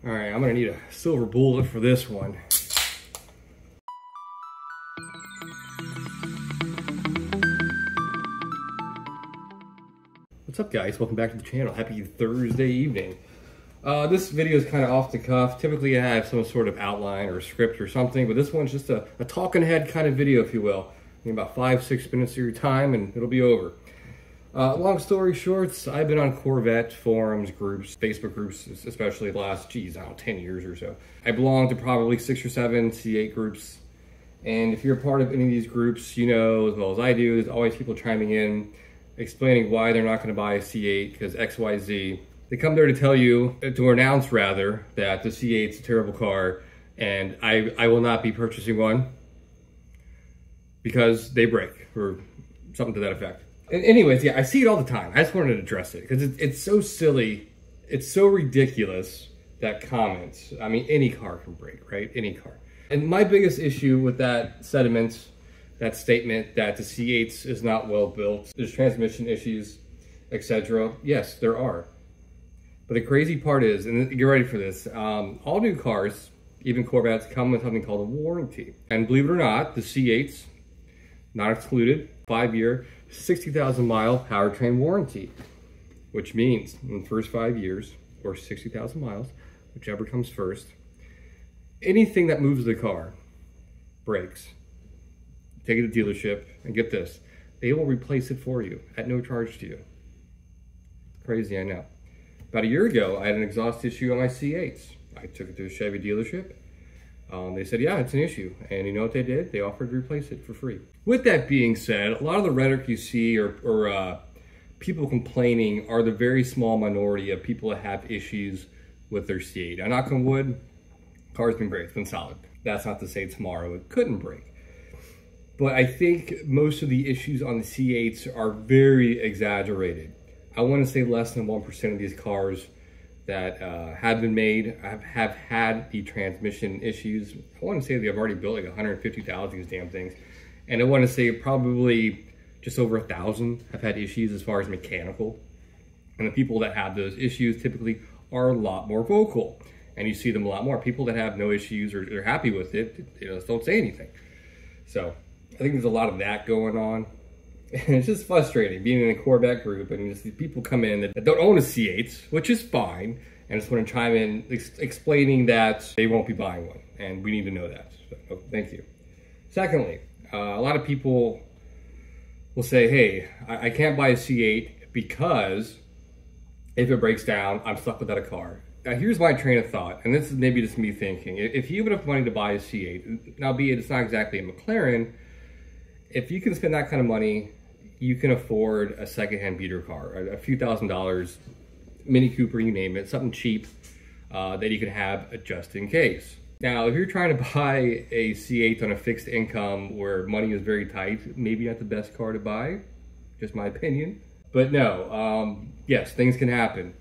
All right, I'm gonna need a silver bullet for this one. What's up, guys? Welcome back to the channel. Happy Thursday evening. This video is kind of off the cuff. Typically I have some sort of outline or script or something, but this one's just a talking head kind of video, if you will. In about 5-6 minutes of your time and it'll be over. Long story short, I've been on Corvette forums, groups, Facebook groups, especially the last, 10 years or so. I belong to probably 6 or 7 C8 groups. And if you're a part of any of these groups, you know as well as I do, there's always people chiming in, explaining why they're not going to buy a C8 because XYZ. They come there to tell you, to announce rather, that the C8's a terrible car and I will not be purchasing one because they break or something to that effect. And anyways, yeah, I see it all the time. I just wanted to address it because it's so silly. It's so ridiculous, that comment. I mean, any car can break, right? Any car. And my biggest issue with that sentiment, that statement that the C8 is not well built, there's transmission issues, etc. Yes, there are. But the crazy part is, and get ready for this, all new cars, even Corvettes, come with something called a warranty. And believe it or not, the C8s, not excluded, 5-year, 60,000 mile powertrain warranty, which means in the first 5 years, or 60,000 miles, whichever comes first, anything that moves the car breaks. Take it to the dealership and get this, they will replace it for you at no charge to you. Crazy, I know. About a year ago, I had an exhaust issue on my C8s. I took it to a Chevy dealership. They said, yeah, it's an issue. And you know what they did? They offered to replace it for free. With that being said, a lot of the rhetoric you see or people complaining are the very small minority of people that have issues with their C8. Now, knock on wood, car's been great, it's been solid. That's not to say tomorrow it couldn't break. But I think most of the issues on the C8s are very exaggerated. I want to say less than 1% of these cars that have been made have had the transmission issues. I want to say they've already built like 150,000 of these damn things. And I want to say probably just over 1,000 have had issues as far as mechanical. And the people that have those issues typically are a lot more vocal. And you see them a lot more. People that have no issues or they're happy with it, just don't say anything. So I think there's a lot of that going on. And it's just frustrating being in a Corvette group and just people come in that don't own a C8, which is fine, and just want to chime in explaining that they won't be buying one, and we need to know that. So, thank you. Secondly, a lot of people will say, hey, I can't buy a C8 because if it breaks down, I'm stuck without a car. Now, here's my train of thought, and this is maybe just me thinking. If you have enough money to buy a C8, now be it it's not exactly a McLaren, if you can spend that kind of money, you can afford a secondhand beater car, a few $1,000s, Mini Cooper, you name it, something cheap that you can have just in case. Now, if you're trying to buy a C8 on a fixed income where money is very tight, maybe not the best car to buy, just my opinion. But no, yes, things can happen.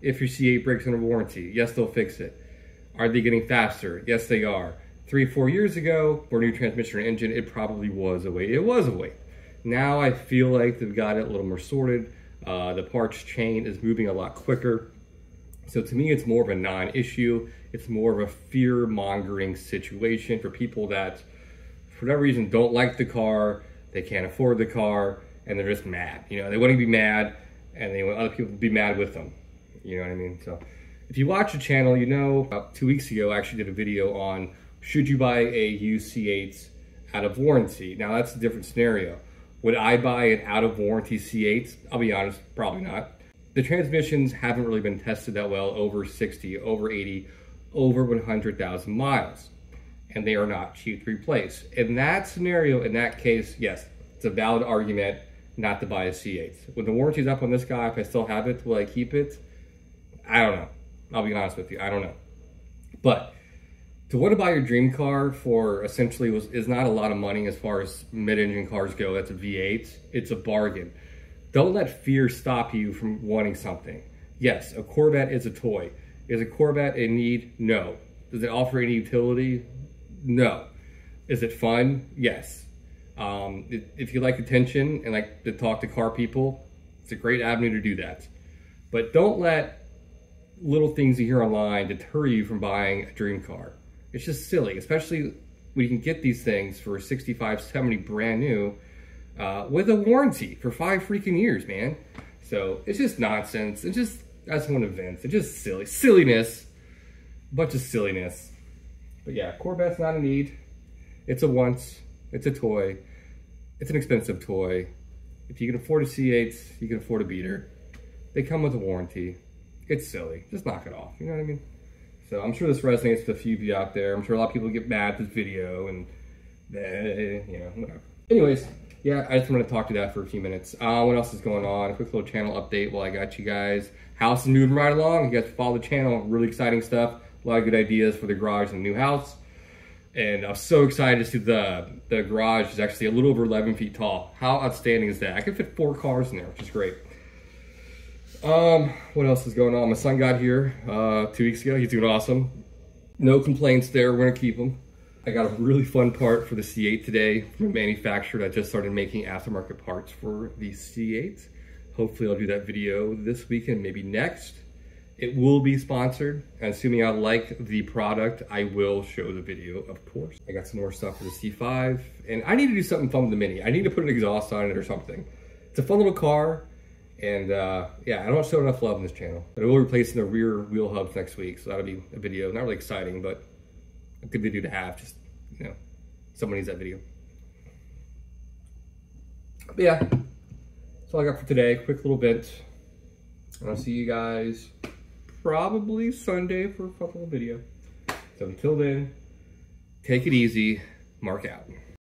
If your C8 breaks under warranty, yes, they'll fix it. Are they getting faster? Yes, they are. 3-4 years ago, for a new transmission or engine, it probably was a wait. It was a wait. Now I feel like they've got it a little more sorted. The parts chain is moving a lot quicker. So to me, it's more of a non-issue. It's more of a fear-mongering situation for people that, for whatever reason, don't like the car, they can't afford the car, and they're just mad. You know, they want to be mad, and they want other people to be mad with them. You know what I mean? So if you watch the channel, you know, about 2 weeks ago, I actually did a video on should you buy a used C8 out of warranty. Now that's a different scenario. Would I buy an out of warranty C8? I'll be honest, probably not. The transmissions haven't really been tested that well over 60, over 80, over 100,000 miles. And they are not cheap to replace. In that scenario, in that case, yes, it's a valid argument not to buy a C8. When the warranty's up on this guy, if I still have it, will I keep it? I don't know. I'll be honest with you, I don't know. But to want to buy your dream car for essentially is not a lot of money as far as mid-engine cars go. That's a V8. It's a bargain. Don't let fear stop you from wanting something. Yes, a Corvette is a toy. Is a Corvette a need? No. Does it offer any utility? No. Is it fun? Yes. If you like attention and like to talk to car people, it's a great avenue to do that. But don't let little things you hear online deter you from buying a dream car. It's just silly, especially when you can get these things for 65, 70 brand new with a warranty for 5 freaking years, man. So it's just nonsense. It's just, that's one of events. It's just silliness, bunch of silliness. But yeah, Corvette's not a need. It's a want. It's a toy. It's an expensive toy. If you can afford a C8, you can afford a beater. They come with a warranty. It's silly. Just knock it off. You know what I mean? So I'm sure this resonates with a few of you out there. I'm sure a lot of people get mad at this video and, you know, whatever. Anyways, yeah, I just wanted to talk to that for a few minutes. What else is going on? A quick little channel update while I got you guys. House is moving right along. You guys follow the channel. Really exciting stuff. A lot of good ideas for the garage and the new house. And I'm so excited to see the garage is actually a little over 11 feet tall. How outstanding is that? I can fit 4 cars in there, which is great. What else is going on? My son got here 2 weeks ago. He's doing awesome. No complaints there. We're gonna keep him. I got a really fun part for the C8 today from a manufacturer that just started making aftermarket parts for the C8. Hopefully I'll do that video this weekend, maybe next. It will be sponsored. And assuming I like the product, I will show the video, of course. I got some more stuff for the C5, and I need to do something fun with the Mini. I need to put an exhaust on it or something. It's a fun little car. And yeah, I don't show enough love on this channel. But I will be replacing the rear wheel hubs next week, so that'll be a video. Not really exciting, but a good video to have. Just, you know, someone needs that video. But yeah, that's all I got for today. Quick little bit. And I'll see you guys probably Sunday for a couple of video. So until then, take it easy. Mark out.